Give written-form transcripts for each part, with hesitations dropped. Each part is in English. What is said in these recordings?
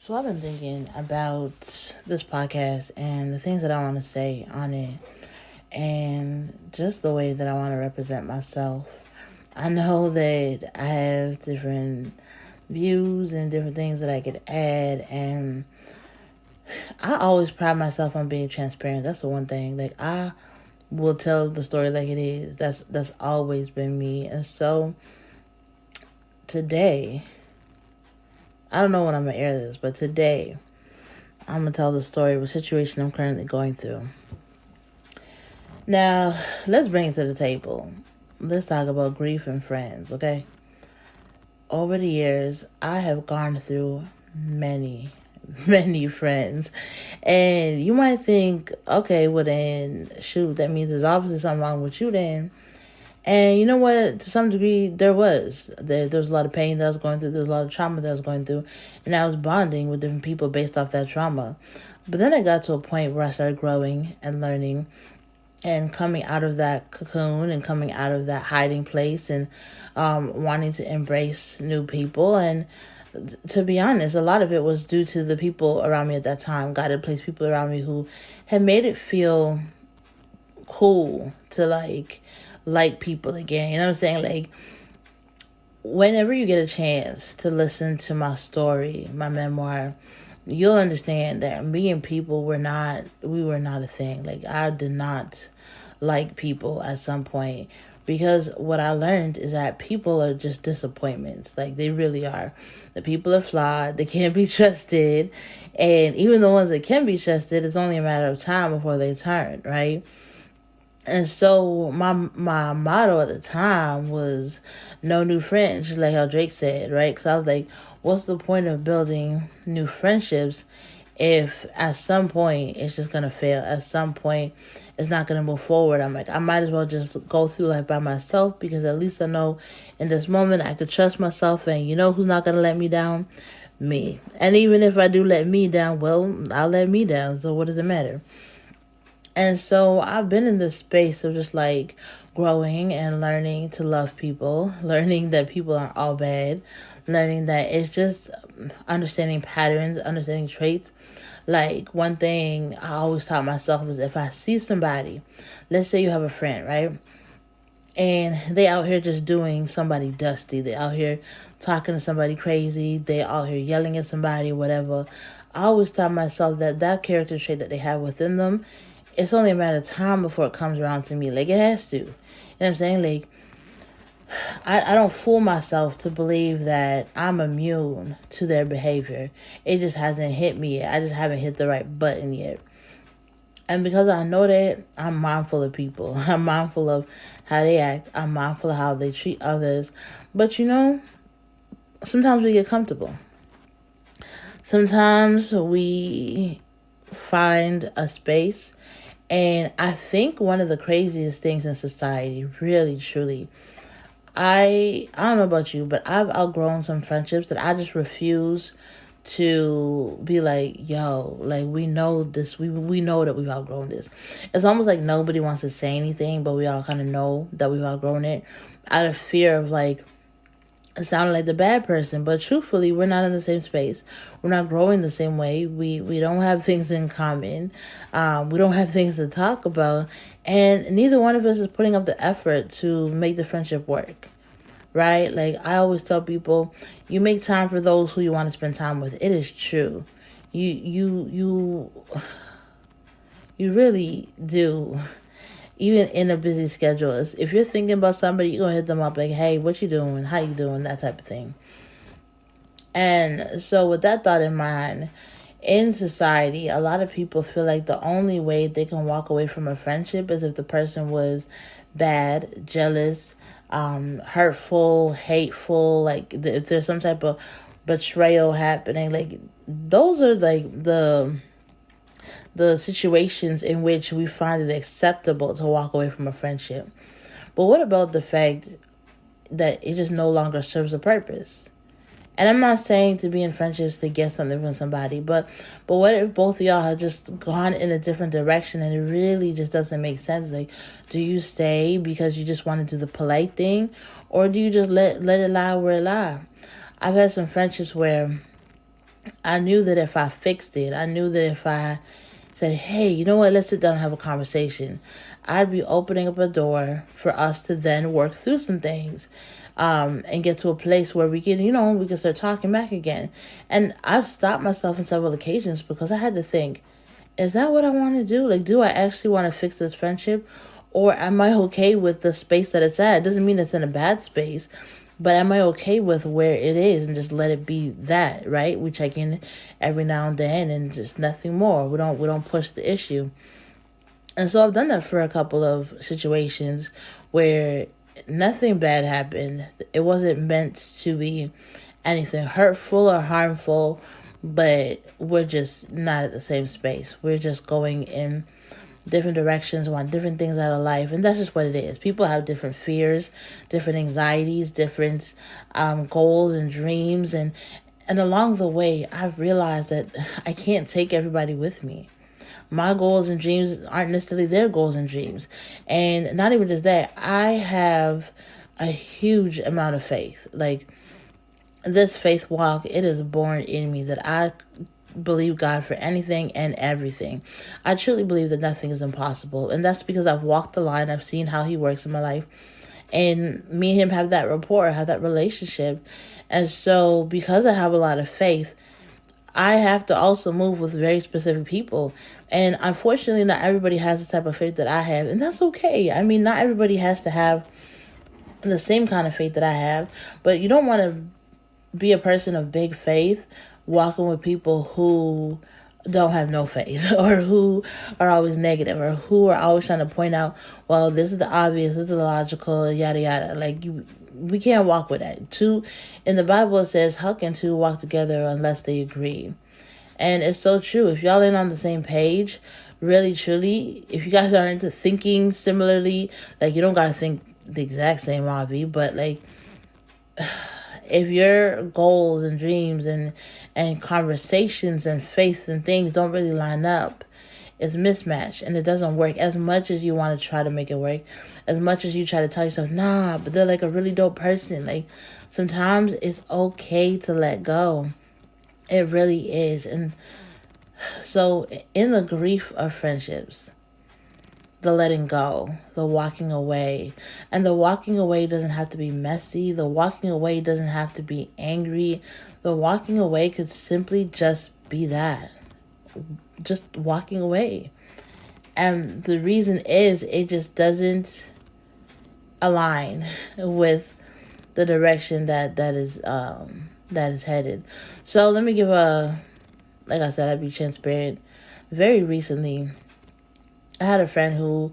So I've been thinking about this podcast and the things that I want to say on it and just the way that I want to represent myself. I know that I have different views and different things that I could add, and I always pride myself on being transparent. That's the one thing. Like, I will tell the story like it is. That's always been me. And so today, I don't know when I'm gonna air this, but today I'm gonna tell the story of a situation I'm currently going through. Now, let's bring it to the table. Let's talk about grief and friends, okay? Over the years, I have gone through many, many friends. And you might think, okay, well then, shoot, that means there's obviously something wrong with you then. And you know what? To some degree, there was. There was a lot of pain that I was going through. There was a lot of trauma that I was going through. And I was bonding with different people based off that trauma. But then I got to a point where I started growing and learning and coming out of that cocoon and coming out of that hiding place and wanting to embrace new people. And to be honest, a lot of it was due to the people around me at that time. God had placed people around me who had made it feel cool to like people again. You know what I'm saying? Like, whenever you get a chance to listen to my story, my memoir, you'll understand that me and people were not a thing. Like, I did not like people at some point, because what I learned is that people are just disappointments. Like, they really are. The people are flawed. They can't be trusted. And even the ones that can be trusted, it's only a matter of time before they turn, right? And so my motto at the time was no new friends, just like how Drake said, right? Because I was like, what's the point of building new friendships if at some point it's just going to fail? At some point it's not going to move forward. I'm like, I might as well just go through life by myself, because at least I know in this moment I could trust myself, and you know who's not going to let me down? Me. And even if I do let me down, well, I'll let me down. So what does it matter? And so I've been in this space of just like growing and learning to love people, learning that people aren't all bad, learning that it's just understanding patterns, understanding traits. Like, one thing I always taught myself is, if I see somebody, let's say you have a friend, right? And they out here just doing somebody dusty. They out here talking to somebody crazy. They out here yelling at somebody, whatever. I always taught myself that character trait that they have within them, it's only a matter of time before it comes around to me. Like, it has to. You know what I'm saying? Like, I don't fool myself to believe that I'm immune to their behavior. It just hasn't hit me yet. I just haven't hit the right button yet. And because I know that, I'm mindful of people. I'm mindful of how they act. I'm mindful of how they treat others. But, you know, sometimes we get comfortable. Sometimes we find a space. And I think one of the craziest things in society, really, truly, I don't know about you, but I've outgrown some friendships that I just refuse to be like, yo, like, we know this, we know that we've outgrown this. It's almost like nobody wants to say anything, but we all kind of know that we've outgrown it, out of fear of, like, it sounded like the bad person. But truthfully, we're not in the same space. We're not growing the same way. We don't have things in common. We don't have things to talk about. And neither one of us is putting up the effort to make the friendship work. Right? Like, I always tell people, you make time for those who you want to spend time with. It is true. You really do. Even in a busy schedule, if you're thinking about somebody, you're going to hit them up like, hey, what you doing? How you doing? That type of thing. And so with that thought in mind, in society, a lot of people feel like the only way they can walk away from a friendship is if the person was bad, jealous, hurtful, hateful, like if there's some type of betrayal happening. Like, those are like the situations in which we find it acceptable to walk away from a friendship. But what about the fact that it just no longer serves a purpose? And I'm not saying to be in friendships to get something from somebody, but what if both of y'all have just gone in a different direction and it really just doesn't make sense? Like, do you stay because you just want to do the polite thing, or do you just let it lie where it lie? I've had some friendships where I knew that if I fixed it, I knew that if I said, hey, you know what, let's sit down and have a conversation, I'd be opening up a door for us to then work through some things, and get to a place where we can, we can start talking back again. And I've stopped myself on several occasions because I had to think, is that what I want to do? Like, do I actually want to fix this friendship? Or am I okay with the space that it's at? It doesn't mean it's in a bad space, but am I okay with where it is and just let it be that, right? We check in every now and then and just nothing more. We don't push the issue. And so I've done that for a couple of situations where nothing bad happened. It wasn't meant to be anything hurtful or harmful, but we're just not at the same space. We're just going in different directions, want different things out of life, and that's just what it is. People have different fears, different anxieties, different goals and dreams, and along the way, I've realized that I can't take everybody with me. My goals and dreams aren't necessarily their goals and dreams, and not even just that. I have a huge amount of faith. Like, this faith walk, it is born in me that I believe God for anything and everything. I truly believe that nothing is impossible. And that's because I've walked the line. I've seen how he works in my life. And me and him have that rapport, have that relationship. And so because I have a lot of faith, I have to also move with very specific people. And unfortunately, not everybody has the type of faith that I have. And that's okay. I mean, not everybody has to have the same kind of faith that I have. But you don't want to be a person of big faith walking with people who don't have no faith, or who are always negative, or who are always trying to point out, well, this is the obvious, this is the logical, yada yada. Like, we can't walk with that. In the Bible it says, how can two walk together unless they agree? And it's so true. If y'all ain't on the same page, really truly, if you guys aren't into thinking similarly, like, you don't gotta think the exact same, Avi, but like, if your goals and dreams and conversations and faith and things don't really line up, it's mismatched and it doesn't work. As much as you want to try to make it work, as much as you try to tell yourself, nah, but they're like a really dope person. Like, sometimes it's okay to let go. It really is. And so in the grief of friendships, the letting go, the walking away. And the walking away doesn't have to be messy. The walking away doesn't have to be angry. The walking away could simply just be that. Just walking away. And the reason is it just doesn't align with the direction that is headed. So let me give like I said, I'd be transparent. Very recently, I had a friend who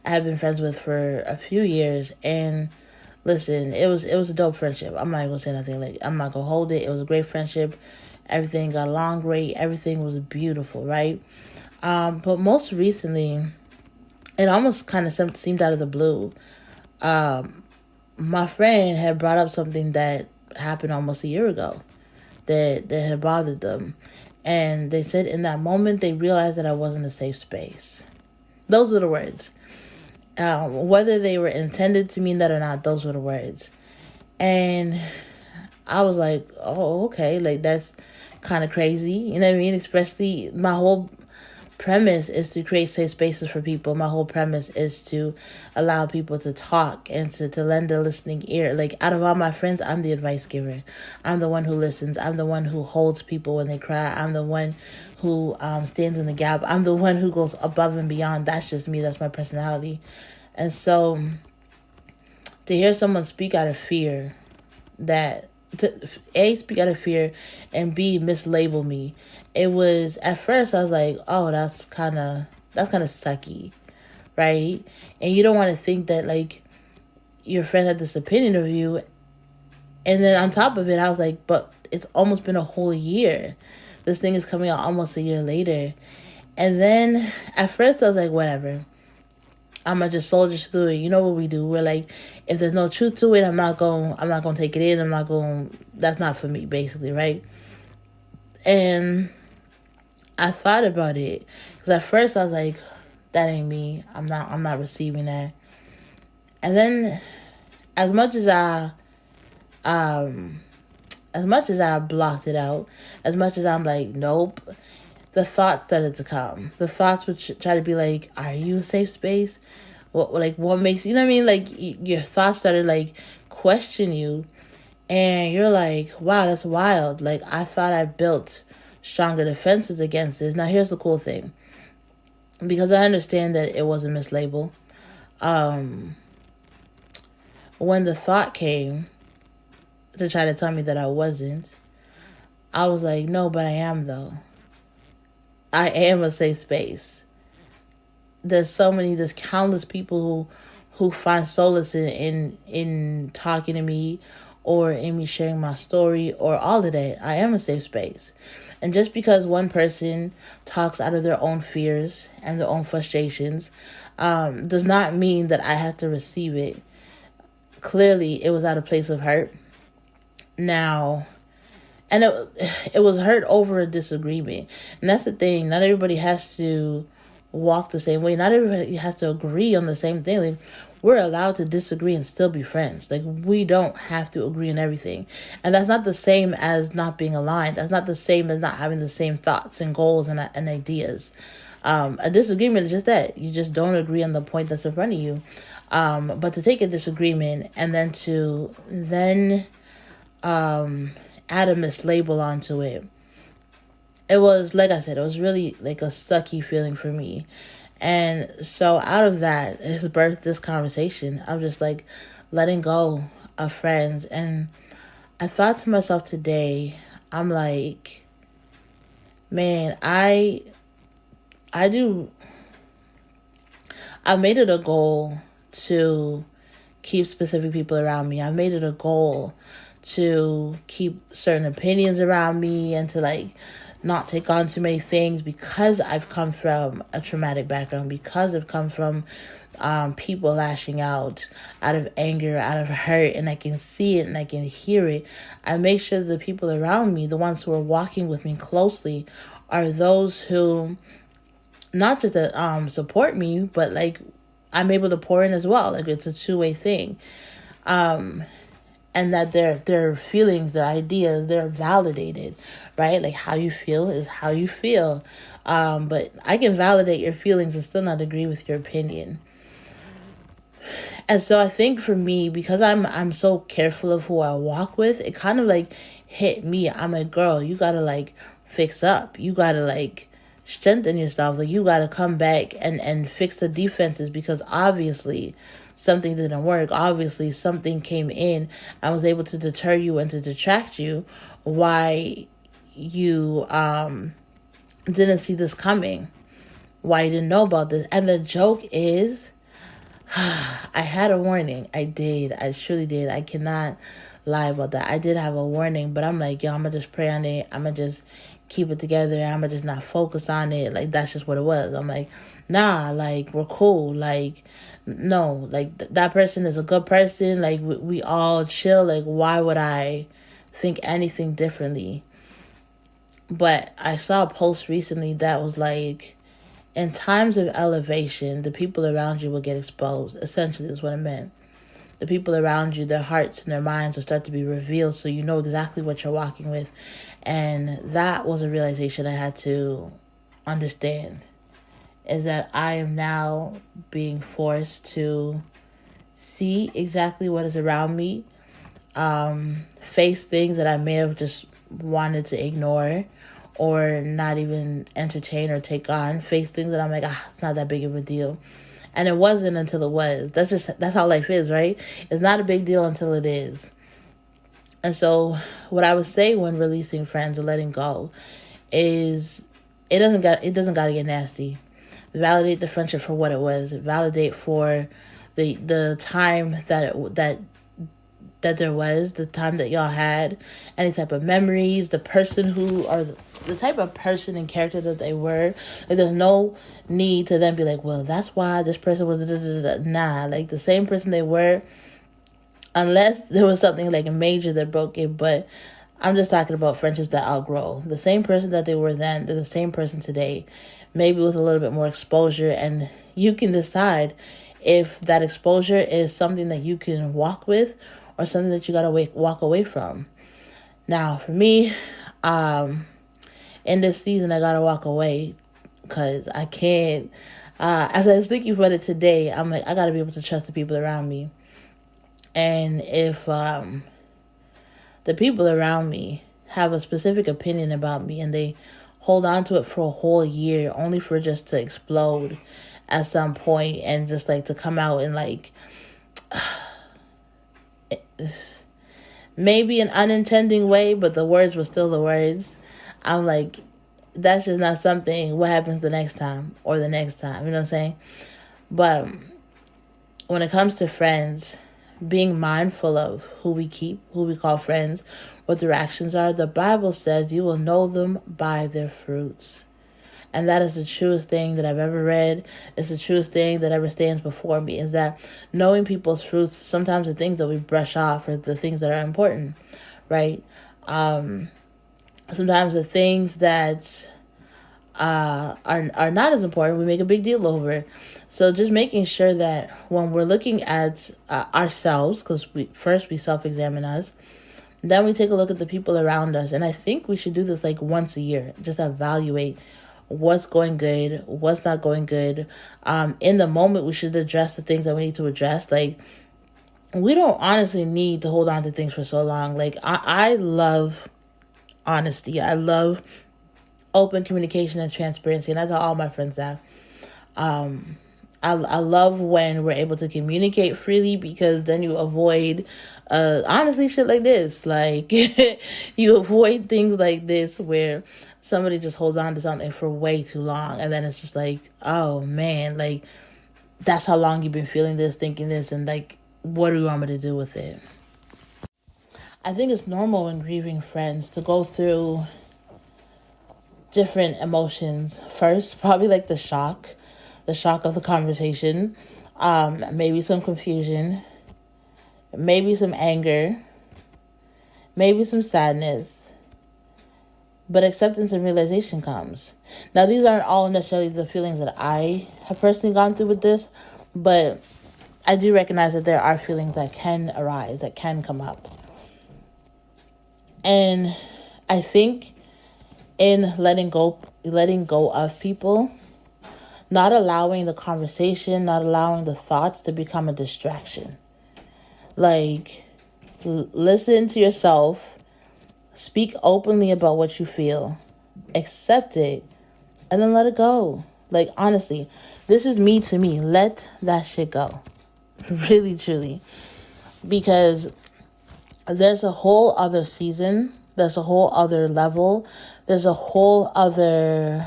I had been friends with for a few years, and listen, it was a dope friendship. I'm not even gonna say nothing. Like, I'm not gonna hold it. It was a great friendship. Everything got along great. Everything was beautiful, right? But most recently, it almost kind of seemed out of the blue. My friend had brought up something that happened almost a year ago that had bothered them, and they said in that moment they realized that I wasn't a safe space. Those were the words. Whether they were intended to mean that or not, those were the words. And I was like, oh, okay. Like, that's kind of crazy. You know what I mean? Especially, my whole premise is to create safe spaces for people. My whole premise is to allow people to talk and to lend a listening ear. Like, out of all my friends, I'm the advice giver. I'm the one who listens. I'm the one who holds people when they cry. I'm the one who stands in the gap. I'm the one who goes above and beyond. That's just me. That's my personality. And so to hear someone speak out of fear, speak out of fear, and B, mislabel me, it was, at first I was like, oh, that's kind of sucky, right? And you don't want to think that, like, your friend had this opinion of you. And then on top of it, I was like, but it's almost been a whole year. This thing is coming out almost a year later. And then at first I was like, whatever. I'm gonna just soldier through it. You know what we do? We're like, if there's no truth to it, I'm not gonna take it in. That's not for me, basically, right? And I thought about it, because at first I was like, that ain't me. I'm not receiving that. And then, as much as I as much as I blocked it out, as much as I'm like, nope, the thoughts started to come. The thoughts would try to be like, are you a safe space? What makes, you know what I mean? Like, your thoughts started, like, question you. And you're like, wow, that's wild. Like, I thought I built stronger defenses against this. Now, here's the cool thing. Because I understand that it was a mislabel. When the thought came to try to tell me that I wasn't, I was like, no, but I am, though. I am a safe space. There's countless people who find solace in talking to me, or in me sharing my story, or all of that. I am a safe space. And just because one person talks out of their own fears and their own frustrations, does not mean that I have to receive it. Clearly, it was out of place of hurt. Now, and it was hurt over a disagreement. And that's the thing. Not everybody has to walk the same way. Not everybody has to agree on the same thing. Like, we're allowed to disagree and still be friends. Like, we don't have to agree on everything. And that's not the same as not being aligned. That's not the same as not having the same thoughts and goals and ideas. A disagreement is just that. You just don't agree on the point that's in front of you. But to take a disagreement and then to add a mislabel onto it, it was, like I said, it was really like a sucky feeling for me. And so out of that has birthed this conversation. I'm just like letting go of friends. And I thought to myself today, I'm like, man, I've made it a goal to keep specific people around me. I've made it a goal to keep certain opinions around me and to, like, not take on too many things, because I've come from a traumatic background, because I've come from people lashing out of anger, out of hurt, and I can see it and I can hear it. I make sure the people around me, the ones who are walking with me closely, are those who not just that support me, but like I'm able to pour in as well. Like, it's a two-way thing. And that their feelings, their ideas, they're validated, right? Like, how you feel is how you feel. But I can validate your feelings and still not agree with your opinion. And so I think for me, because I'm so careful of who I walk with, it kind of like hit me. I'm like, girl, you gotta like fix up. You gotta like strengthen yourself. Like, you gotta come back and fix the defenses, because obviously something didn't work. Obviously something came in and was able to deter you and to detract you. Why you didn't see this coming, why you didn't know about this. And the joke is, I had a warning. I truly did. I cannot lie about that. I did have a warning, but I'm like, yo, I'm gonna just pray on it. I'm gonna just keep it together. I'm gonna just not focus on it. Like, that's just what it was. I'm like, nah, like, we're cool. Like, no, like, that person is a good person. Like, we all chill. Like, why would I think anything differently? But I saw a post recently that was like, in times of elevation, the people around you will get exposed. Essentially, is what it meant. The people around you, their hearts and their minds will start to be revealed, so you know exactly what you're walking with. And that was a realization I had to understand, is that I am now being forced to see exactly what is around me, face things that I may have just wanted to ignore or not even entertain or take on, face things that I'm like, it's not that big of a deal. And it wasn't until it was. That's how life is, right? It's not a big deal until it is. And so what I would say when releasing friends or letting go is, it doesn't gotta get nasty. Validate the friendship for what it was. Validate for the time that there was, the time that y'all had, any type of memories, the person who, or the type of person and character that they were. Like, there's no need to then be like, well, that's why this person was nah. Like, the same person they were, unless there was something like major that broke it. But I'm just talking about friendships that outgrow. The same person that they were then, they're the same person today, maybe with a little bit more exposure. And you can decide if that exposure is something that you can walk with or something that you gotta walk away from. Now, for me, in this season, I gotta walk away because I can't. As I was thinking about it today, I'm like, I gotta be able to trust the people around me. And if the people around me have a specific opinion about me and they hold on to it for a whole year only for just to explode at some point and just like to come out and like maybe an unintending way, but the words were still the words. I'm like, that's just not something. What happens the next time or the next time? You know what I'm saying? But when it comes to friends, being mindful of who we keep, who we call friends, what their actions are. The Bible says you will know them by their fruits. And that is the truest thing that I've ever read. It's the truest thing that ever stands before me, is that knowing people's fruits, sometimes the things that we brush off are the things that are important, right? Sometimes the things that are not as important, we make a big deal over. So just making sure that when we're looking at ourselves, because we self-examine us, then we take a look at the people around us. And I think we should do this like once a year, just evaluate what's going good, what's not going good. In the moment, we should address the things that we need to address. Like, we don't honestly need to hold on to things for so long. Like, I love honesty. I love open communication and transparency, and that's all my friends have. I love when we're able to communicate freely, because then you avoid, honestly, shit like this. Like, you avoid things like this where somebody just holds on to something for way too long. And then it's just like, oh, man, like, that's how long you've been feeling this, thinking this, and, like, what do you want me to do with it? I think it's normal when grieving friends to go through different emotions. First, probably, like, the shock of the conversation, maybe some confusion, maybe some anger, maybe some sadness, but acceptance and realization comes. Now, these aren't all necessarily the feelings that I have personally gone through with this, but I do recognize that there are feelings that can arise, that can come up. And I think in letting go of people, not allowing the conversation, not allowing the thoughts to become a distraction. Like, listen to yourself, speak openly about what you feel, accept it, and then let it go. Like, honestly, this is me to me. Let that shit go. Really, truly. Because there's a whole other season. There's a whole other level. There's a whole other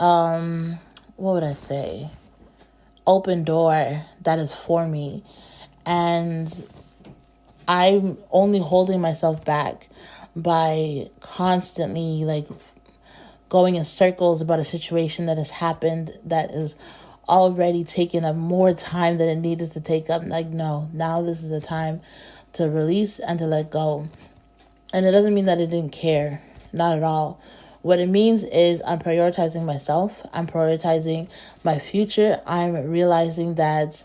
what would I say? Open door that is for me. And I'm only holding myself back by constantly like going in circles about a situation that has happened that is already taking up more time than it needed to take up. Like, no, now this is the time to release and to let go. And it doesn't mean that I didn't care. Not at all. What it means is I'm prioritizing myself. I'm prioritizing my future. I'm realizing that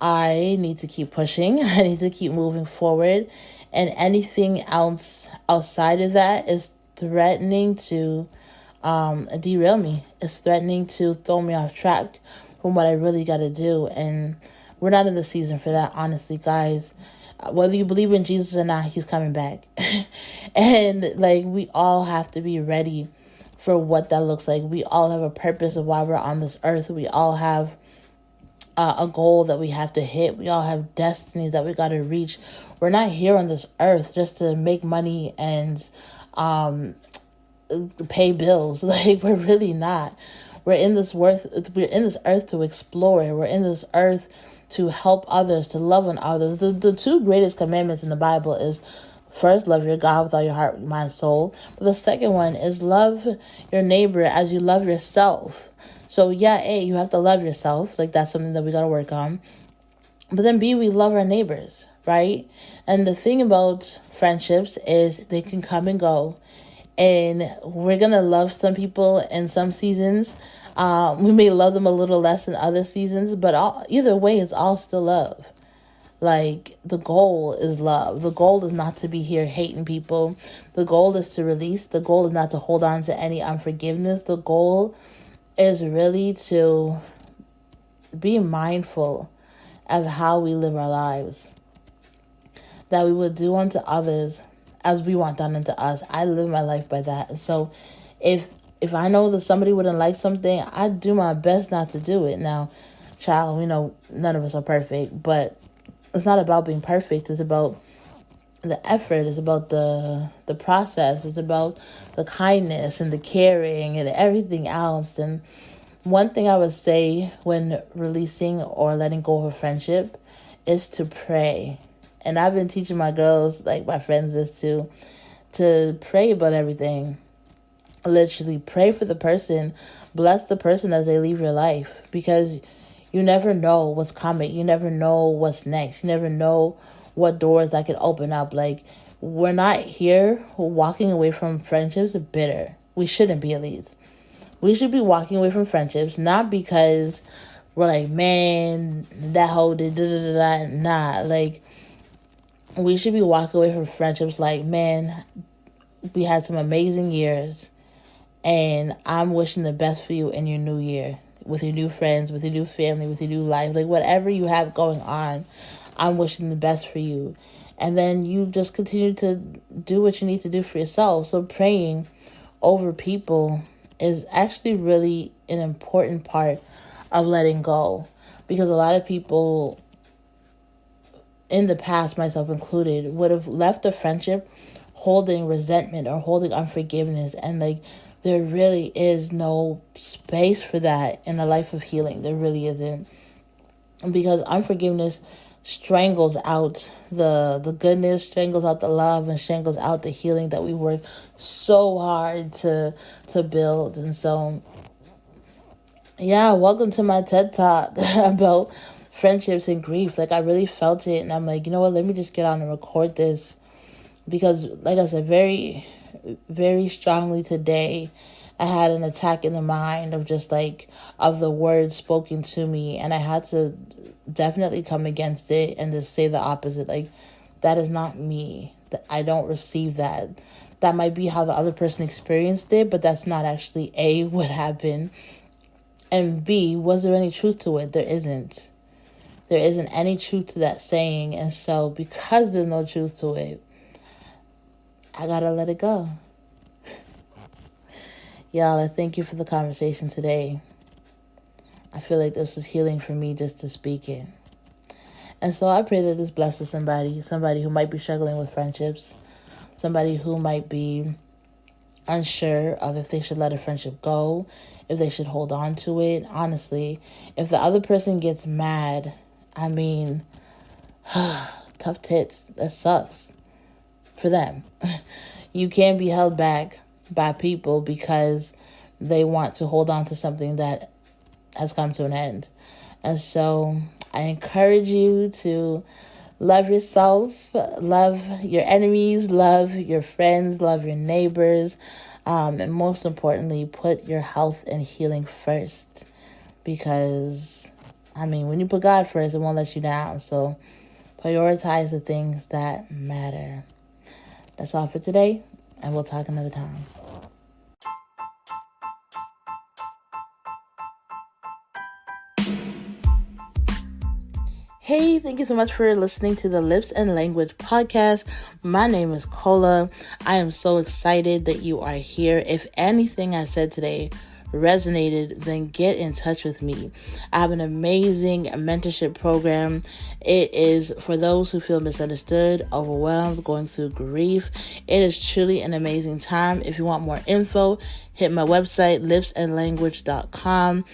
I need to keep pushing. I need to keep moving forward. And anything else outside of that is threatening to derail me. It's threatening to throw me off track from what I really got to do. And we're not in the season for that, honestly, guys. Whether you believe in Jesus or not, he's coming back. And like, we all have to be ready for what that looks like. We all have a purpose of why we're on this earth. We all have a goal that we have to hit. We all have destinies that we got to reach. We're not here on this earth just to make money and pay bills. Like, we're really not. We're in this earth to explore. We're in this earth to help others, to love on others. The two greatest commandments in the Bible is, first, love your God with all your heart, mind, soul. But the second one is love your neighbor as you love yourself. So yeah, A, you have to love yourself. Like, that's something that we got to work on. But then B, we love our neighbors, right? And the thing about friendships is they can come and go. And we're going to love some people in some seasons. We may love them a little less in other seasons, but either way, it's all still love. Like, the goal is love. The goal is not to be here hating people. The goal is to release. The goal is not to hold on to any unforgiveness. The goal is really to be mindful of how we live our lives. That we would do unto others as we want done unto us. I live my life by that. And so if I know that somebody wouldn't like something, I do my best not to do it. Now, child, we know none of us are perfect, but it's not about being perfect. It's about the effort. It's about the process. It's about the kindness and the caring and everything else. And one thing I would say when releasing or letting go of a friendship is to pray. And I've been teaching my girls, like my friends, this too, to pray about everything. Literally pray for the person. Bless the person as they leave your life, because you never know what's coming. You never know what's next. You never know what doors that could open up. Like, we're not here walking away from friendships bitter. We shouldn't be, at least. We should be walking away from friendships, not because we're like, man, that hoe did da-da-da-da. Nah, like, we should be walking away from friendships like, man, we had some amazing years, and I'm wishing the best for you in your new year, with your new friends, with your new family, with your new life. Like, whatever you have going on, I'm wishing the best for you. And then you just continue to do what you need to do for yourself. So praying over people is actually really an important part of letting go. Because a lot of people in the past, myself included, would have left a friendship holding resentment or holding unforgiveness. And like, there really is no space for that in a life of healing. There really isn't. Because unforgiveness strangles out the goodness, strangles out the love, and strangles out the healing that we work so hard to build. And so, yeah, welcome to my TED Talk about friendships and grief. Like, I really felt it, and I'm like, you know what, let me just get on and record this. Because, like I said, very, very strongly today, I had an attack in the mind of just like, of the words spoken to me. And I had to definitely come against it and just say the opposite. Like, that is not me. I don't receive that. That might be how the other person experienced it, but that's not actually A, what happened. And B, was there any truth to it? There isn't. There isn't any truth to that saying. And so, because there's no truth to it, I gotta let it go. Y'all, I thank you for the conversation today. I feel like this was healing for me just to speak it. And so I pray that this blesses somebody who might be struggling with friendships, somebody who might be unsure of if they should let a friendship go, if they should hold on to it. Honestly, if the other person gets mad, I mean, tough tits, that sucks for them. You can't be held back by people because they want to hold on to something that has come to an end. And so I encourage you to love yourself, love your enemies, love your friends, love your neighbors, and most importantly, put your health and healing first. Because, I mean, when you put God first, it won't let you down. So prioritize the things that matter. That's all for today, and we'll talk another time. Hey, thank you so much for listening to the Lips and Language podcast. My name is Kola. I am so excited that you are here. If anything I said today resonated, then get in touch with me. I have an amazing mentorship program. It is for those who feel misunderstood, overwhelmed, going through grief. It is truly an amazing time. If you want more info, hit my website, lipsandlanguage.com.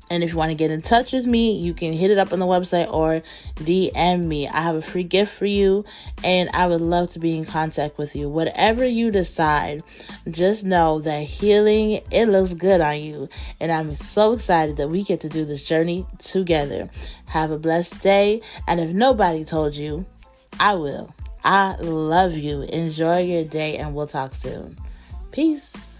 And if you want to get in touch with me, you can hit it up on the website or DM me. I have a free gift for you, and I would love to be in contact with you. Whatever you decide, just know that healing, it looks good on you. And I'm so excited that we get to do this journey together. Have a blessed day. And if nobody told you, I will. I love you. Enjoy your day, and we'll talk soon. Peace.